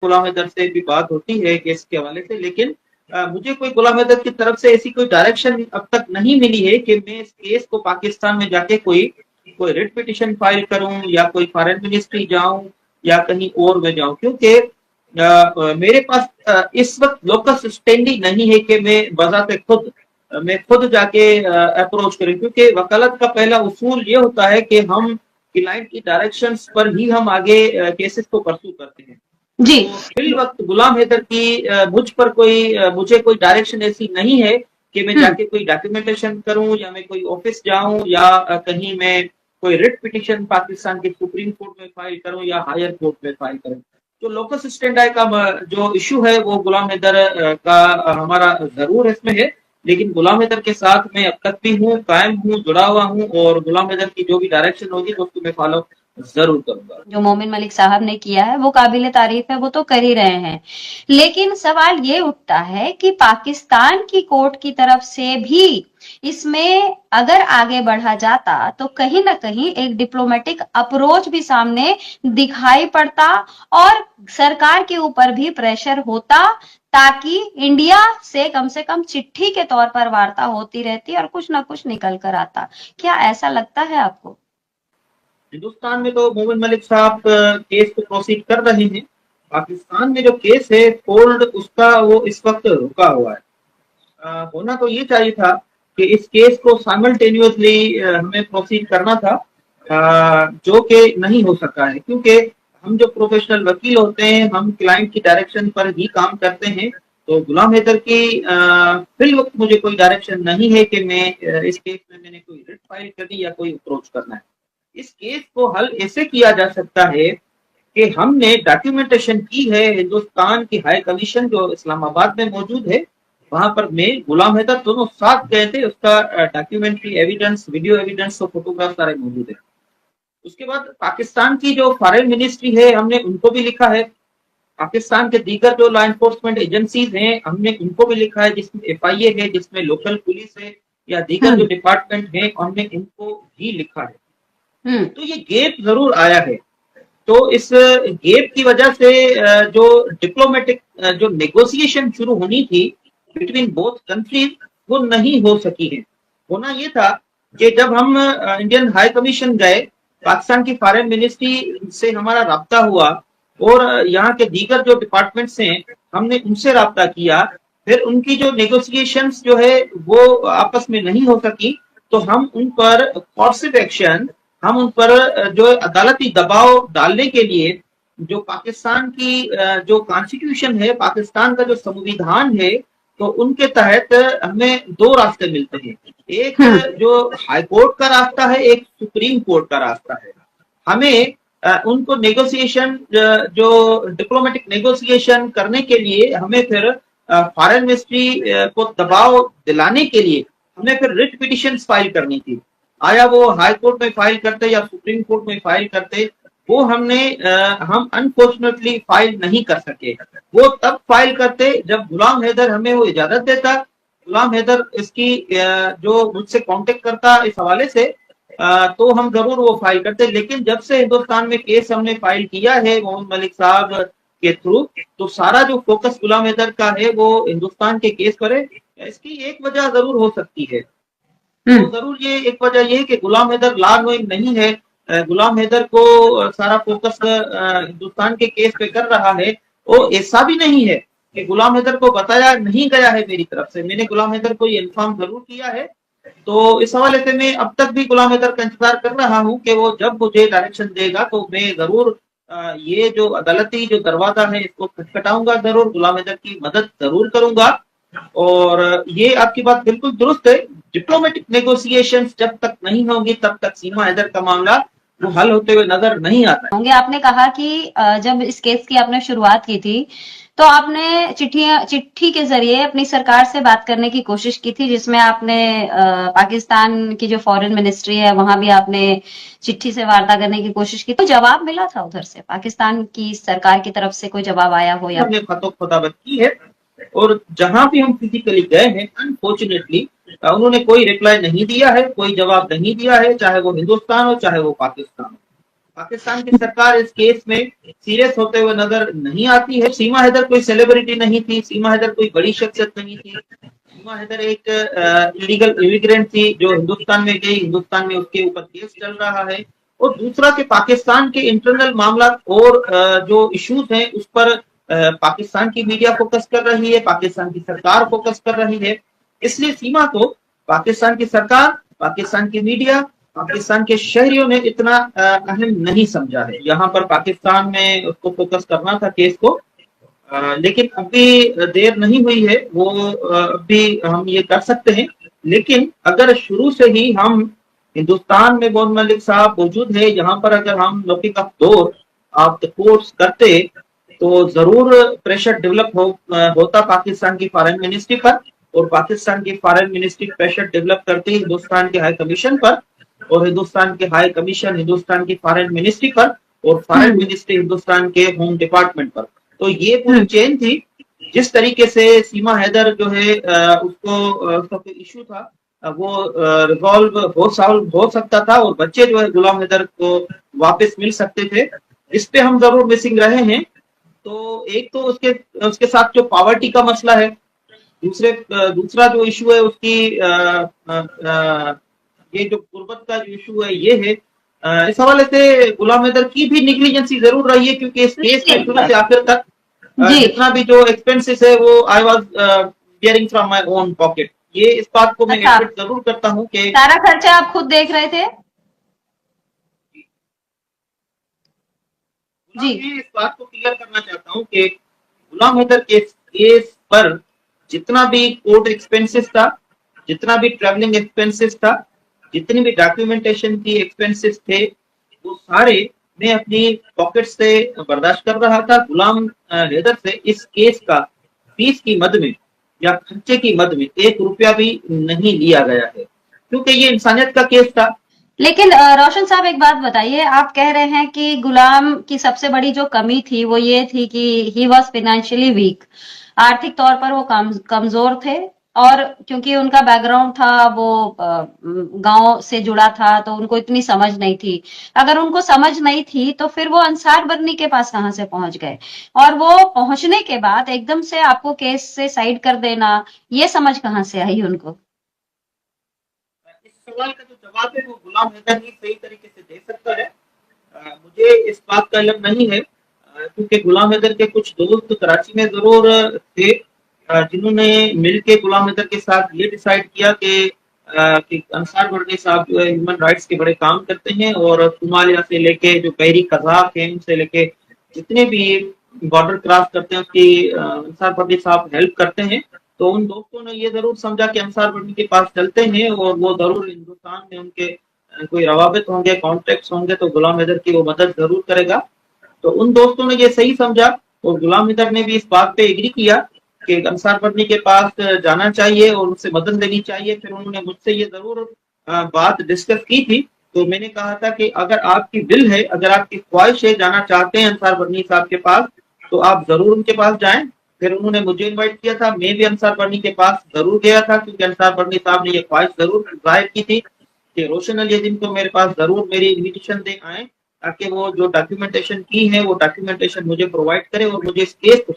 गुलाम हैदर से भी बात होती है केस के हवाले से, लेकिन मुझे कोई गुलाम हैदर की तरफ से ऐसी कोई डायरेक्शन अब तक नहीं मिली है कि मैं इस केस को पाकिस्तान में जाके कोई कोई रिट पिटिशन फाइल करूं या कोई फॉरेन मिनिस्ट्री जाऊं या कहीं और में जाऊं, क्योंकि मेरे पास इस वक्त लोकस स्टैंडिंग नहीं है कि मैं बजाते खुद मैं खुद जाके अप्रोच करूं, क्योंकि वकालत का पहला उसूल ये होता है कि हम क्लाइंट की डायरेक्शंस पर ही हम आगे केसेस को परस्यू करते हैं। जी। तो फिल वक्त गुलाम हैदर की मुझे कोई डायरेक्शन ऐसी नहीं है कि मैं जाके कोई डॉक्यूमेंटेशन करूं या मैं कोई ऑफिस जाऊं या कहीं मैं कोई रिट पिटिशन पाकिस्तान के सुप्रीम कोर्ट में फाइल करूं या हायर कोर्ट में फाइल करूं। तो लोकस स्टैंडर्ड का जो इशू है वो गुलाम हैदर का हमारा जरूर इसमें है, लेकिन गुलाम हैदर के साथ मैं अब तक भी हूँ, कायम हूँ, जुड़ा हुआ हूँ, और गुलाम हैदर की जो भी डायरेक्शन होगी तो उसको मैं फॉलो जरूर करूंगा। जो मोमिन मलिक साहब ने किया है वो काबिले तारीफ है, वो तो कर ही रहे हैं, लेकिन सवाल ये उठता है कि पाकिस्तान की कोर्ट की तरफ से भी इसमें अगर आगे बढ़ा जाता तो कहीं ना कहीं एक डिप्लोमेटिक अप्रोच भी सामने दिखाई पड़ता और सरकार के ऊपर भी प्रेशर होता, ताकि इंडिया से कम चिट्ठी के तौर पर वार्ता होती रहती और कुछ ना कुछ निकल कर आता। क्या ऐसा लगता है आपको? हिंदुस्तान में तो मोमिन मलिक साहब केस को प्रोसीड कर रहे हैं। पाकिस्तान में जो केस है फोल्ड उसका वो इस वक्त रुका हुआ है। होना तो ये चाहिए था कि इस केस को साइमल्टेनियसली हमें प्रोसीड करना था, जो कि नहीं हो सका है, क्योंकि हम जो प्रोफेशनल वकील होते हैं हम क्लाइंट की डायरेक्शन पर ही काम करते हैं। तो गुलाम हैदर की फिल वक्त मुझे कोई डायरेक्शन नहीं है कि मैं इस केस में मैंने कोई रिट फाइल करनी या कोई अप्रोच करना है। इस केस को हल ऐसे किया जा सकता है कि हमने डॉक्यूमेंटेशन की है, हिंदुस्तान की हाई कमीशन जो इस्लामाबाद में मौजूद है वहां पर मैं गुलाम हैदर दोनों साथ गए थे, उसका डॉक्यूमेंट्री एविडेंस, वीडियो एविडेंस और फोटोग्राफ सारे मौजूद है। उसके बाद पाकिस्तान की जो फॉरेन मिनिस्ट्री है हमने उनको भी लिखा है, पाकिस्तान के दीगर जो लॉ एनफोर्समेंट एजेंसीज हैं हमने उनको भी लिखा है, जिसमें FIA है, जिसमें लोकल पुलिस है या दीगर जो डिपार्टमेंट है हमने उनको भी लिखा है। तो ये गैप जरूर आया है। तो इस गैप की वजह से जो डिप्लोमेटिक जो नेगोशिएशन शुरू होनी थी बिटवीन बोथ कंट्रीज वो नहीं हो सकी है। होना ये था कि जब हम इंडियन हाई कमीशन गए, पाकिस्तान की फॉरेन मिनिस्ट्री से हमारा राब्ता हुआ और यहाँ के दीगर जो डिपार्टमेंट्स हैं हमने उनसे राब्ता किया, फिर उनकी जो नेगोशिएशंस जो है वो आपस में नहीं हो सकी, तो हम उन पर कोर्सिव एक्शन, हम उन पर जो अदालती दबाव डालने के लिए जो पाकिस्तान की जो कॉन्स्टिट्यूशन है, पाकिस्तान का जो संविधान है, तो उनके तहत हमें दो रास्ते मिलते हैं। एक जो हाई कोर्ट का रास्ता है, एक सुप्रीम कोर्ट का रास्ता है। हमें उनको नेगोशिएशन जो डिप्लोमेटिक नेगोशिएशन करने के लिए हमें फिर फॉरेन मिनिस्ट्री को दबाव दिलाने के लिए हमें फिर रिट पिटिशन फाइल करनी थी। आया वो हाई कोर्ट में फाइल करते या सुप्रीम कोर्ट में फाइल करते, वो हम अनफॉर्चुनेटली फाइल नहीं कर सके। वो तब फाइल करते जब गुलाम हैदर हमें वो इजाजत देता, गुलाम हैदर इसकी जो मुझसे कांटेक्ट करता इस हवाले से, तो हम जरूर वो फाइल करते। लेकिन जब से हिंदुस्तान में केस हमने फाइल किया है मोहम्मद मलिक साहब के थ्रू, तो सारा जो फोकस गुलाम हैदर का है वो हिंदुस्तान के केस पर है। इसकी एक वजह जरूर हो सकती है, तो जरूर ये एक वजह ये है कि गुलाम हैदर लॉ नोइंग नहीं है। गुलाम हैदर को सारा फोकस हिंदुस्तान के केस पे कर रहा है। वो ऐसा भी नहीं है कि गुलाम हैदर को बताया नहीं गया है मेरी तरफ से, मैंने गुलाम हैदर को ये इन्फॉर्म जरूर किया है। तो इस हवाले से मैं अब तक भी गुलाम हैदर का इंतजार कर रहा हूँ कि वो जब मुझे डायरेक्शन देगा तो मैं जरूर ये जो अदालती जो दरवाजा है इसको खटखटाऊंगा, जरूर गुलाम हैदर की मदद जरूर करूंगा। और ये आपकी बात बिल्कुल दुरुस्त है, डिप्लोमेटिक नेगोशिएशंस जब तक नहीं होंगी तब तक सीमा हैदर का मामला वो हल होते हुए नजर नहीं आता होंगे। आपने कहा कि जब इस केस की आपने शुरुआत की थी तो आपने चिट्ठी के जरिए अपनी सरकार से बात करने की कोशिश की थी, जिसमें आपने पाकिस्तान की जो फॉरेन मिनिस्ट्री है वहां भी आपने चिट्ठी से वार्ता करने की कोशिश की। तो जवाब मिला था उधर से, पाकिस्तान की सरकार की तरफ से कोई जवाब आया हो? या हमने खतोखताबत की है और जहां भी हम फिजिकली गए हैं अनफॉर्चुनेटली उन्होंने कोई रिप्लाई नहीं दिया है, कोई जवाब नहीं दिया है, चाहे वो हिंदुस्तान हो चाहे वो पाकिस्तान हो। पाकिस्तान की सरकार इस केस में सीरियस होते हुए नजर नहीं आती है। सीमा हैदर कोई सेलिब्रिटी नहीं थी, सीमा हैदर कोई बड़ी शख्सियत नहीं थी। सीमा हैदर एक इलीगल इमिग्रेंट थी जो हिंदुस्तान में गई, हिंदुस्तान में उसके ऊपर केस चल रहा है। और दूसरा कि पाकिस्तान के इंटरनल मामला और जो इश्यूज हैं उस पर पाकिस्तान की मीडिया फोकस कर रही है, पाकिस्तान की सरकार फोकस कर रही है। इसलिए सीमा को पाकिस्तान की सरकार, पाकिस्तान की मीडिया, पाकिस्तान के शहरियों ने इतना अहम नहीं समझा है। यहाँ पर पाकिस्तान में उसको फोकस करना था केस को, लेकिन अभी देर नहीं हुई है, वो अभी हम ये कर सकते हैं। लेकिन अगर शुरू से ही हम हिंदुस्तान में मोहम्मद मलिक साहब मौजूद है, यहाँ पर अगर हम knocking of door of the courts करते तो जरूर प्रेशर डेवलप होता पाकिस्तान की फॉरेन मिनिस्ट्री पर, और पाकिस्तान की फॉरेन मिनिस्ट्री प्रेशर डेवलप करती हिंदुस्तान के हाई कमीशन पर, और हिंदुस्तान के हाई कमीशन हिंदुस्तान की फॉरेन मिनिस्ट्री पर, और फॉरेन मिनिस्ट्री हिंदुस्तान के होम डिपार्टमेंट पर। तो ये पूरी चेन थी। जिस तरीके से सीमा हैदर जो है उसका इशू था वो रिजॉल्व हो सकता था, और बच्चे जो है गुलाम हैदर को वापस मिल सकते थे, इस पे हम जरूर मिसिंग रहे हैं। तो एक तो उसके साथ जो पॉवर्टी का मसला है, दूसरा जो इशू है उसकी ये जो गुर्बत का जो इशू है ये है। इस हवाले से गुलाम हैदर की भी निग्लिजेंसी जरूर रही है, क्योंकि इस केस में शुरू से आखिर तक जितना भी जो एक्सपेंसेस है वो I was bearing from my own pocket. ये इस बात को मैं एडमिट जरूर करता हूँ कि सारा खर्चा आप खुद देख रहे थे। जी, मैं इस बात को क्लियर करना चाहता हूँ कि गुलाम हैदर के केस पर जितना भी कोर्ट एक्सपेंसेस था, जितना भी ट्रैवलिंग एक्सपेंसेस था, जितनी भी डॉक्यूमेंटेशन की एक्सपेंसेस थे, वो सारे मैं अपनी पॉकेट से बर्दाश्त कर रहा था। गुलाम हैदर से इस केस का फीस की मद में या खर्चे की मद में 1 रुपया भी नहीं लिया गया है, क्योंकि ये इंसानियत का केस था। लेकिन रोशन साहब एक बात बताइए, आप कह रहे हैं कि गुलाम की सबसे बड़ी जो कमी थी वो ये थी कि ही वॉज फाइनेंशियली वीक, आर्थिक तौर पर वो कमजोर थे, और क्योंकि उनका बैकग्राउंड था वो गांव से जुड़ा था तो उनको इतनी समझ नहीं थी। अगर उनको समझ नहीं थी तो फिर वो अंसार बर्नी के पास कहां से पहुंच गए, और वो पहुंचने के बाद एकदम से आपको केस से साइड कर देना, ये समझ कहां से आई उनको? इस सवाल का जो जवाब है वो गुलाम हैदर ही सही तरीके से दे सकता है। मुझे इस बात का इल्म नहीं है, क्योंकि गुलाम हैदर के कुछ दोस्त कराची में जरूर थे जिन्होंने मिलके गुलाम हैदर के साथ ये डिसाइड किया कि अंसार बर्नी साहब जो है ह्यूमन राइट्स के बड़े काम करते हैं, और सोमालिया से लेके जो बहरी कज़ाक हैं उनसे लेके जितने भी बॉर्डर क्रॉस करते हैं उसकी अंसार बर्नी साहब हेल्प करते हैं। तो उन दोस्तों ने ये जरूर समझा कि अंसार बर्नी के पास चलते हैं और वो जरूर हिंदुस्तान में उनके कोई रवाबित होंगे, कॉन्टेक्ट होंगे, तो गुलाम हैदर की वो मदद जरूर करेगा। तो उन दोस्तों ने ये सही समझा, और गुलाम हैदर ने भी इस बात पे एग्री किया कि अंसार बर्नी के पास जाना चाहिए और उनसे मदद लेनी चाहिए। फिर उन्होंने मुझसे ये जरूर बात डिस्कस की थी। तो मैंने कहा था कि अगर आपकी दिल है, अगर आपकी ख्वाहिश है, जाना चाहते हैं अंसार बर्नी साहब के पास, तो आप जरूर उनके पास जाएं। फिर उन्होंने मुझे इनवाइट किया था, मैं भी अंसार बर्नी के पास जरूर गया था, क्योंकि अंसार बर्नी साहब ने ये ख्वाहिश जरूर जाहिर की थी कि रोशन अली अजीम को मेरे पास जरूर मेरी इन्विटेशन दे आए, ताकि वो जो डॉक्यूमेंटेशन की है वो डॉक्यूमेंटेशन मुझे प्रोवाइड करे और मुझे इस केस को